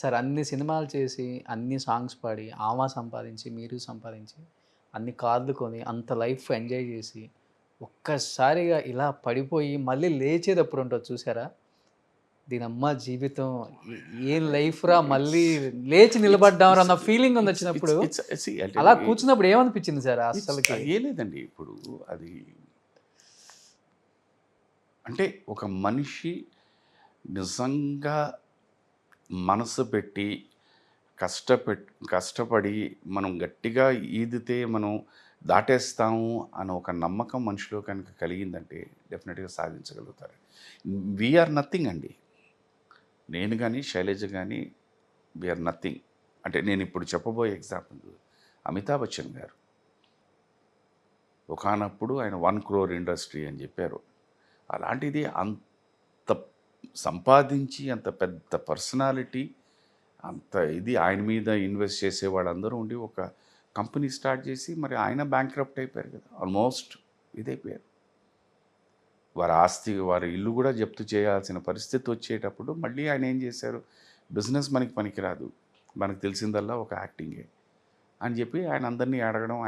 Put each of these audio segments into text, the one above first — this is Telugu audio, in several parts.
సార్ అన్ని సినిమాలు చేసి, అన్ని సాంగ్స్ పాడి, ఆమా సంపాదించి, మీరు సంపాదించి, అన్ని కార్లు కొని, అంత లైఫ్ ఎంజాయ్ చేసి, ఒక్కసారిగా ఇలా పడిపోయి మళ్ళీ లేచేటప్పుడు ఉంటది చూసారా? దీనమ్మ జీవితం ఎ ఏం లైఫ్‌రా మళ్ళీ లేచి ఇట్స్ నిలబడ్డాంరా ఇట్స్ అన్న ఫీలింగ్ ఉంది ఇట్స్ ఇట్స్ వచ్చినప్పుడు, ఇట్స్ సీ అంటే అలా కూర్చున్నప్పుడు ఏమనిపించింది సార్ ఇట్స్ అస్సలకి? ఏం లేదండి. ఇప్పుడు అది అంటే ఒక మనిషి నిజంగా మనసు పెట్టి కష్టపడి మనం గట్టిగా ఈదితే మనం దాటేస్తాము అన్న ఒక నమ్మకం మనిషిలో కనుక కలిగిందంటే డెఫినెట్గా సాధించగలుగుతారు. వీఆర్ నథింగ్ అండి. నేను కానీ శైలజ కానీ వీఆర్ నథింగ్. అంటే నేను ఇప్పుడు చెప్పబోయే ఎగ్జాంపుల్ అమితాబ్ బచ్చన్ గారు ఒకానప్పుడు ఆయన 1 crore ఇండస్ట్రీ అని చెప్పారు. అలాంటిది అంత సంపాదించి అంత పెద్ద పర్సనాలిటీ అంత ఇది ఆయన మీద ఇన్వెస్ట్ చేసే వాళ్ళందరూ ఉండి ఒక కంపెనీ స్టార్ట్ చేసి మరి ఆయన బ్యాంక్రప్ట్ అయిపోయారు కదా, ఆల్మోస్ట్ ఇదైపోయారు. వారి ఆస్తి వారి ఇల్లు కూడా జప్తు చేయాల్సిన పరిస్థితి వచ్చేటప్పుడు మళ్ళీ ఆయన ఏం చేశారు, బిజినెస్ మనకి పనికిరాదు, మనకు తెలిసిందల్లా ఒక యాక్టింగే అని చెప్పి ఆయన అందరినీ అడగడం,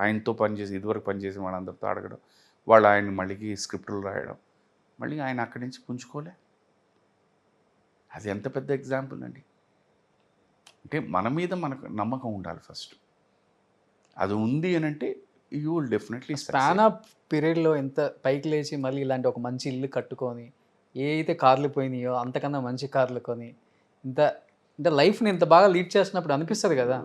ఆయనతో పనిచేసి ఇదివరకు పనిచేసిన వాళ్ళందరితో అడగడం, వాళ్ళు ఆయన మళ్ళీ స్క్రిప్టులు రాయడం, మళ్ళీ ఆయన అక్కడి నుంచి పుంజుకోలే. అది ఎంత పెద్ద ఎగ్జాంపుల్ అండి. అంటే మన మీద మనకు నమ్మకం ఉండాలి ఫస్ట్. అది ఉంది అని అంటే you will definitely span of పీరియడ్‌లో ఎంత పైకి లేచి మళ్ళీ ఇలాంటి ఒక మంచి ఇల్లు కట్టుకొని, ఏ అయితే కార్లు పోయినాయో అంతకన్నా మంచి కార్లు కొని, ఇంత అంటే లైఫ్‌ని ఇంత బాగా లీడ్ చేస్తున్నప్పుడు అనిపిస్తది గదా!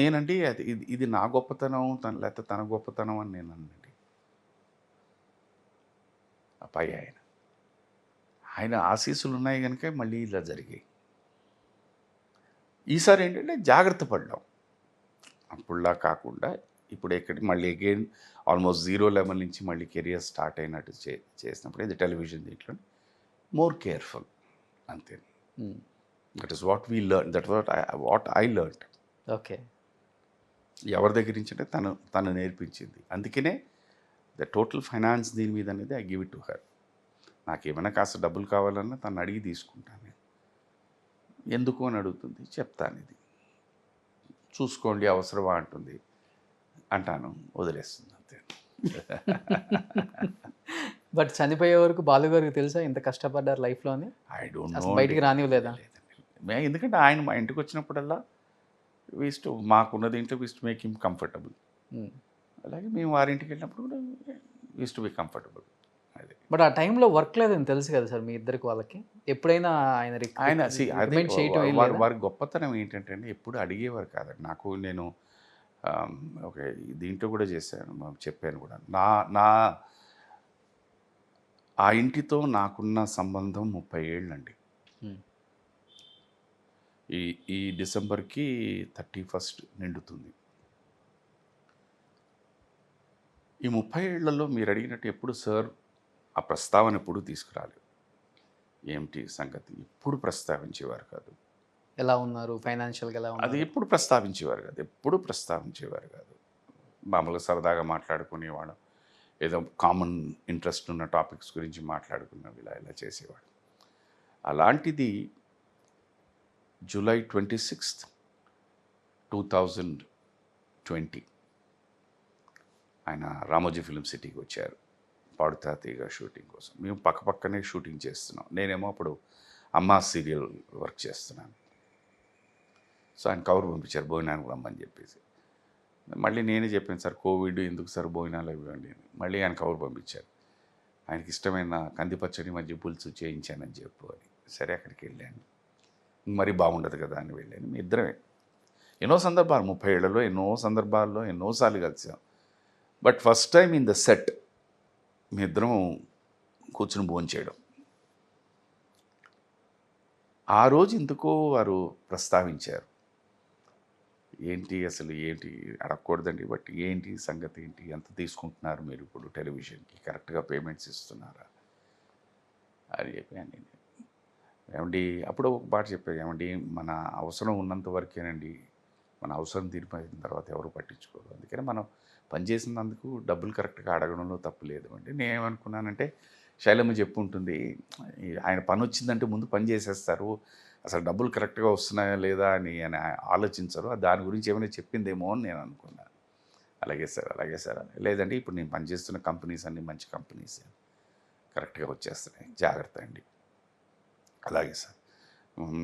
నేనండి అది ఇది నా గొప్పతనం లేకపోతే తన గొప్పతనం అని నేను అనండి. ఆ పై ఆయన ఆశీస్సులు ఉన్నాయి కనుక మళ్ళీ ఇలా జరిగాయి. ఈసారి ఏంటంటే జాగ్రత్త పడ్డాం. అప్పుడులా కాకుండా ఇప్పుడు మళ్ళీ అగైన్ ఆల్మోస్ట్ 0 లెవెల్ నుంచి మళ్ళీ కెరియర్ స్టార్ట్ అయినట్టు చేసినప్పుడు ఇది టెలివిజన్ దీంట్లో మోర్ కేర్ఫుల్ అంతే. That is what we learn, that what I learn. Okay. ఎవరి దగ్గర నుంచి అంటే తను నేర్పించింది. అందుకనే ద టోటల్ ఫైనాన్స్ దీని మీద అనేది I give it to her. నాకేమైనా కాస్త డబ్బులు కావాలన్నా తను అడిగి తీసుకుంటాను నేను. ఎందుకు అని అడుగుతుంది, చెప్తాను ఇది చూసుకోండి అవసరమా అంటుంది, అంటాను, వదిలేస్తుంది అంతే. బట్ చనిపోయే వరకు బాలుగారికి తెలుసా ఇంత కష్టపడ్డారు లైఫ్‌లో అని? ఐ డోంట్ అసలు నో. బయటికి రానివ్వలేదా? ఎందుకంటే ఆయన మా ఇంటికి వచ్చినప్పుడల్లా మాకున్న దీంట్లో టు మేక్ హిమ్ కంఫర్టబుల్. అలాగే మేము వారింటికి వెళ్ళినప్పుడు కూడా టు బి కంఫర్టబుల్. అదే. బట్ ఆ టైంలో వర్క్ లేదని తెలుసు కదా సార్ మీ ఇద్దరికి వాళ్ళకి? ఎప్పుడైనా ఆయన ఆయన అదే రికమెండ్ చేయటం ఏం లేదా? వారి గొప్పతనం ఏంటంటే అండి, ఎప్పుడు అడిగేవారు కాదండి. నాకు నేను ఓకే దీంట్లో కూడా చేశాను, చెప్పాను కూడా. నా నా ఆ ఇంటితో నాకున్న సంబంధం 30 ఏళ్ళండి. ఈ డిసెంబర్కి 31st నిండుతుంది. ఈ 30 ఏళ్లలో మీరు అడిగినట్టు ఎప్పుడు సార్ ఆ ప్రస్తావన ఎప్పుడు తీసుకురాలేదు. ఏమిటి సంగతి ఎప్పుడు ప్రస్తావించేవారు కాదు. ఎలా ఉన్నారు? ఫైనాన్షియల్‌గా ఎలా అది ఉన్నారు? ఎప్పుడు ప్రస్తావించేవారు కాదు. మామూలుగా సరదాగా మాట్లాడుకునేవాడు. ఏదో కామన్ ఇంట్రెస్ట్ ఉన్న టాపిక్స్ గురించి మాట్లాడుకున్నాం, ఇలా చేసేవాడు. అలాంటిది July 26th, 2020 ఆయన రామోజీ ఫిల్మ్ సిటీకి వచ్చారు పాడుతా తీగ షూటింగ్ కోసం. మేము పక్కనే షూటింగ్ చేస్తున్నాం. నేనేమో అప్పుడు అమ్మా సీరియల్ వర్క్ చేస్తున్నాను. సో ఆయన కవర్ పంపించారు భోజనానికి రమ్మని చెప్పేసి. మళ్ళీ నేనే చెప్పాను, సార్ కోవిడ్ ఎందుకు సార్ భోజనాలు ఇవ్వండి అని. మళ్ళీ ఆయన కవర్ పంపించారు, ఆయనకి ఇష్టమైన కందిపచ్చడి మధ్య పులుసు చేయించానని చెప్పు అని. సరే అక్కడికి వెళ్ళాను. మరి బాగుండదు కదా అని వెళ్ళాను. మీ ఇద్దరమే ఎన్నో సందర్భాలు 30 ఏళ్లలో ఎన్నో సందర్భాల్లో ఎన్నోసార్లు కలిసాం. But first time in the set మీ ఇద్దరం కూర్చుని భోంచేయడం. ఆ రోజు ఎందుకో వారు ప్రస్తావించారు, ఏంటి అసలు ఏంటి అడగకూడదండి, బట్ ఏంటి సంగతి ఏంటి, ఎంత తీసుకుంటున్నారు మీరు ఇప్పుడు టెలివిజన్కి, కరెక్ట్గా పేమెంట్స్ ఇస్తున్నారా అని చెప్పి. ఏమండి అప్పుడు ఒక మాట చెప్పారు, ఏమండి మన అవసరం ఉన్నంత వరకేనండి, మన అవసరం తీరిపోయిన తర్వాత ఎవరు పట్టించుకోరు. అందుకని మనం పనిచేసినందుకు డబ్బులు కరెక్ట్గా అడగడంలో తప్పు లేదు అండి. నేనేమనుకున్నానంటే శైలమ్మ చెప్పు ఉంటుంది, ఆయన పని వచ్చిందంటే ముందు పని చేసేస్తారు, అసలు డబ్బులు కరెక్ట్గా వస్తున్నాయా లేదా అని ఆలోచించరు. దాని గురించి ఏమైనా చెప్పిందేమో అని నేను అనుకున్నాను. అలాగే సార్ లేదండి ఇప్పుడు నేను పనిచేస్తున్న కంపెనీస్ అన్నీ మంచి కంపెనీస్ కరెక్ట్గా వచ్చేస్తున్నాయి, జాగ్రత్త అండి. అలాగే సార్.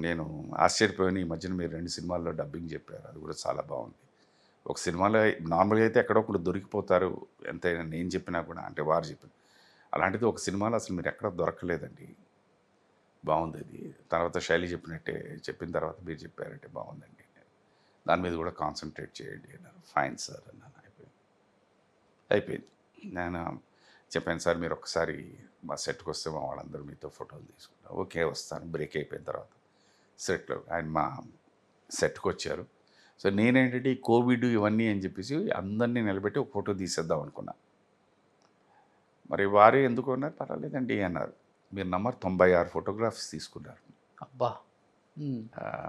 నేను ఆశ్చర్యపోయాను, ఈ మధ్యన మీరు 2 సినిమాల్లో డబ్బింగ్ చెప్పారు, అది కూడా చాలా బాగుంది. ఒక సినిమాలో నార్మల్గా అయితే ఎక్కడో ఒకడు దొరికిపోతారు ఎంతైనా, నేను చెప్పినా కూడా, అంటే వారు చెప్పిన, అలాంటిది ఒక సినిమాలో అసలు మీరు ఎక్కడ దొరకలేదండి, బాగుంది అది. తర్వాత శైలి చెప్పిన తర్వాత మీరు చెప్పారంటే బాగుందండి, దాని మీద కూడా కాన్సన్ట్రేట్ చేయండి అన్నారు. ఫైన్ సార్ అన్నాను. అయిపోయింది. నేను చెప్పాను సార్ మీరు ఒకసారి మా సెట్కి వస్తే మా వాళ్ళందరూ మీతో ఫోటోలు తీసుకుంటారు. ఓకే వస్తాను. బ్రేక్ అయిపోయిన తర్వాత సెట్లో ఆయన మా సెట్కి వచ్చారు. సో నేనేంటంటే ఈ కోవిడ్ ఇవన్నీ అని చెప్పేసి అందరినీ నిలబెట్టి ఒక ఫోటో తీసేద్దాం అనుకున్నా. మరి వారే ఎందుకు అన్నారు, పర్వాలేదండి అన్నారు. మీరు నమ్మరు, 96 ఫోటోగ్రాఫ్స్ తీసుకున్నారు. అబ్బా.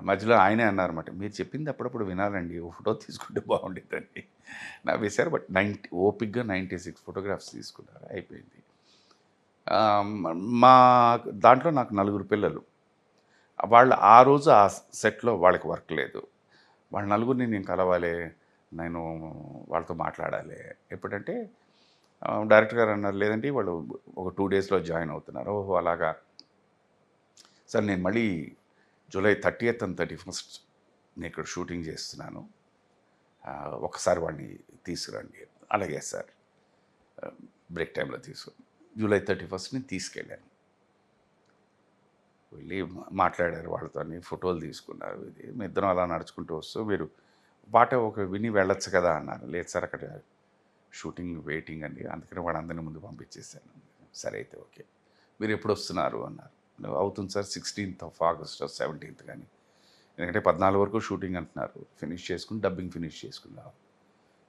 మధ్యలో ఆయనే అన్నారన్నమాట, మీరు చెప్పింది అప్పుడప్పుడు వినాలండి, ఓ ఫోటో తీసుకుంటే బాగుండేదండి. నా వేశారు. బట్ ఓపిక్గా 96 ఫోటోగ్రాఫ్స్ తీసుకున్నారు. అయిపోయింది. మా దాంట్లో నాకు 4 పిల్లలు. వాళ్ళు ఆ రోజు ఆ సెట్లో వాళ్ళకి వర్క్ లేదు. వాళ్ళ నలుగురిని నేను కలవాలి, నేను వాళ్ళతో మాట్లాడాలి. ఎప్పుడంటే డైరెక్టర్ గారు అన్నారు, లేదండి వాళ్ళు ఒక 2 డేస్లో జాయిన్ అవుతున్నారు. ఓహో అలాగా సార్, నేను మళ్ళీ జూలై 30th and 31st నేను ఇక్కడ షూటింగ్ చేస్తున్నాను, ఒకసారి వాడిని తీసుకురండి. అలాగే సార్, బ్రేక్ టైంలో జూలై 31st తీసుకెళ్ళాను. వెళ్ళి మాట్లాడారు వాళ్ళతో, ఫోటోలు తీసుకున్నారు. ఇది మీ ఇద్దరం అలా నడుచుకుంటూ వస్తూ మీరు పాట ఒక విని వెళ్ళొచ్చు కదా అన్నారు. లేదు సార్ అక్కడ షూటింగ్ వెయిటింగ్ అండి, అందుకని వాళ్ళందరినీ ముందు పంపించేసాను. సరే అయితే ఓకే, మీరు ఎప్పుడు వస్తున్నారు అన్నారు. అవుతుంది sir 16th of August 17th కానీ, ఎందుకంటే 14 వరకు షూటింగ్ అంటున్నారు, ఫినిష్ చేసుకుని డబ్బింగ్ ఫినిష్ చేసుకున్నాం.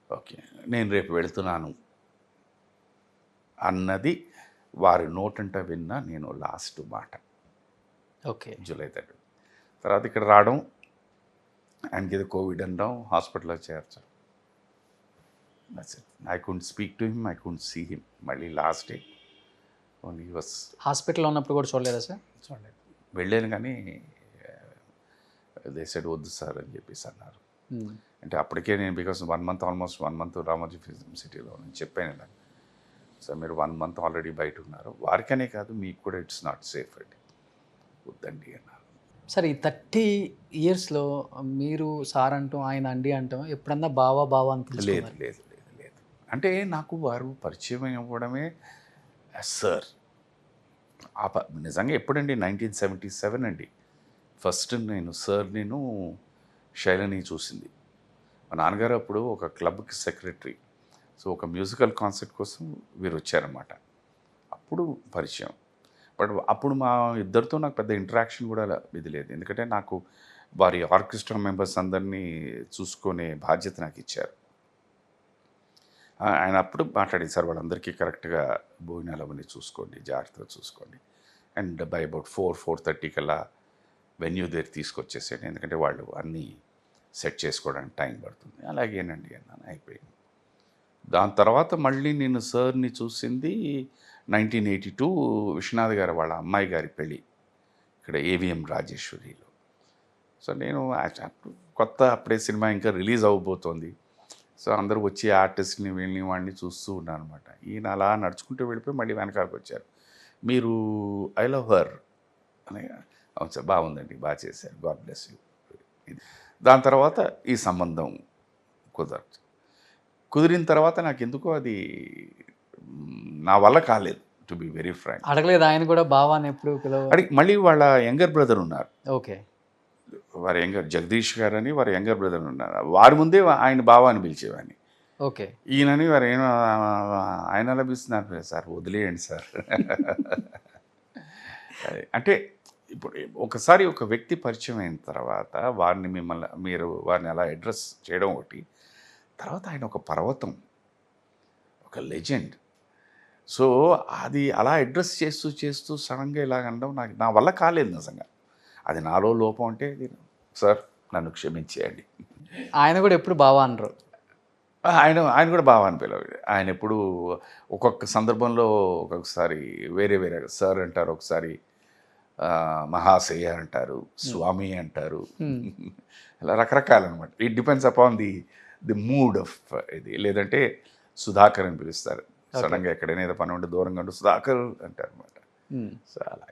ఓకే నేను రేపు వెళ్తున్నాను అన్నది వారి నోటంట విన్నా నేను లాస్ట్ మాట. ఓకే. జూలై 30. తర్వాత ఇక్కడ రావడం, ఆయనకి ఏదో కోవిడ్ అనడం, హాస్పిటల్లో చేర్చడం. I couldn't speak to him, I couldn't see him. మళ్ళీ లాస్ట్ డే ఓన్లీ వాస్. హాస్పిటల్లో ఉన్నప్పుడు కూడా చూడలేదా సార్? చూడలేదు. వెళ్ళాను కానీ దేశాడు వద్దు సార్ అని చెప్పేసి అన్నారు. అంటే అప్పటికే నేను because almost 1 month Ramoji film సిటీలో నేను చెప్పాను ఇలా, సార్ మీరు 1 month ఆల్రెడీ బయట ఉన్నారు, వారికనే కాదు మీకు కూడా ఇట్స్ నాట్ సేఫ్ అండి, వద్దండి అన్నారు. సార్ ఈ 30 yearsలో మీరు సార్ అంటూ ఆయన అండి అంటాం ఎప్పుడన్నా బావా అని లేదు పిలుచుకున్నారా? లేదు లేదు లేదు అంటే నాకు వారు పరిచయం అవ్వడమే సార్. నిజంగా ఎప్పుడండి, 1977 అండి ఫస్ట్ నేను శైలని చూసింది. మా నాన్నగారు అప్పుడు ఒక క్లబ్కి సెక్రటరీ. సో ఒక మ్యూజికల్ కాన్సర్ట్ కోసం వీరు వచ్చారన్నమాట, అప్పుడు పరిచయం. బట్ అప్పుడు మా ఇద్దరితో నాకు పెద్ద ఇంటరాక్షన్ కూడా ఇది లేదు, ఎందుకంటే నాకు వారి ఆర్కెస్ట్రా మెంబర్స్ అందరినీ చూసుకునే బాధ్యత నాకు ఇచ్చారు. ఆయన అప్పుడు మాట్లాడింది, సార్ వాళ్ళందరికీ కరెక్ట్గా భోజనాలు అవన్నీ చూసుకోండి, జాగ్రత్తగా చూసుకోండి, అండ్ బై అబౌట్ 4-4:30 కల్లా వెన్యూ దగ్గర తీసుకొచ్చేసాను, ఎందుకంటే వాళ్ళు అన్నీ సెట్ చేసుకోవడానికి టైం పడుతుంది. అలాగేనండి అన్నాను. అయిపోయింది. దాని తర్వాత మళ్ళీ నేను సార్ని చూసింది 1982 విశ్వనాథ్ గారు వాళ్ళ అమ్మాయి గారి పెళ్ళి ఇక్కడ AVM రాజేశ్వరిలో. సో నేను అప్పుడే సినిమా ఇంకా రిలీజ్ అవ్వబోతోంది. సో అందరూ వచ్చి ఆర్టిస్ట్ని వీళ్ళని వాడిని చూస్తూ ఉన్నాను అనమాట. ఈయన అలా నడుచుకుంటూ వెళ్ళిపోయి మళ్ళీ వెనకాలకు వచ్చారు. మీరు ఐ లవ్ హర్ అని. అవును సార్, బాగుందండి, బాగా చేశారు, గాడ్ బ్లెస్ యూ. దాని తర్వాత ఈ సంబంధం కుదిరిన తర్వాత నాకు ఎందుకో అది నా వల్ల కాలేదు, టు బి వెరీ ఫ్రాంక్. అడగలేదు ఆయన కూడా బావా అని ఎప్పుడు మళ్ళీ వాళ్ళ యంగర్ బ్రదర్ ఉన్నారు. ఓకే. వారి జగదీష్ గారు అని వారి యంగర్ బ్రదర్ ఉన్నారు. వారి ముందే ఆయన బావా అని పిలిచేవాడిని. ఓకే. ఈయనని వారు ఆయన లభిస్తున్నారు, సార్ వదిలేయండి సార్. అంటే ఇప్పుడు ఒకసారి ఒక వ్యక్తి పరిచయం అయిన తర్వాత మీరు వారిని అలా అడ్రస్ చేయడం ఒకటి, తర్వాత ఆయన ఒక పర్వతం, ఒక లెజెండ్. సో అది అలా అడ్రస్ చేస్తూ సడన్గా ఇలాగ అనడం నా వల్ల కాలేదు నిజంగా. అది నాలో లోపం అంటే, సార్ నన్ను క్షమించేయండి. ఆయన కూడా ఎప్పుడు బావా అనరు. ఆయన కూడా బాగా అనిపించలేదు. ఆయన ఎప్పుడు ఒక్కొక్క సందర్భంలో ఒక్కొక్కసారి వేరే సార్ అంటారు, ఒకసారి మహాశయ అంటారు, స్వామి అంటారు, అలా రకరకాలన్నమాట. It depends upon the mood of ఇది. లేదంటే సుధాకర్ అని పిలుస్తారు. సడన్గా ఎక్కడైనా ఏదో పని ఉంటే దూరంగా ఉంటే సుధాకర్ అంటారు అనమాట. సో అలా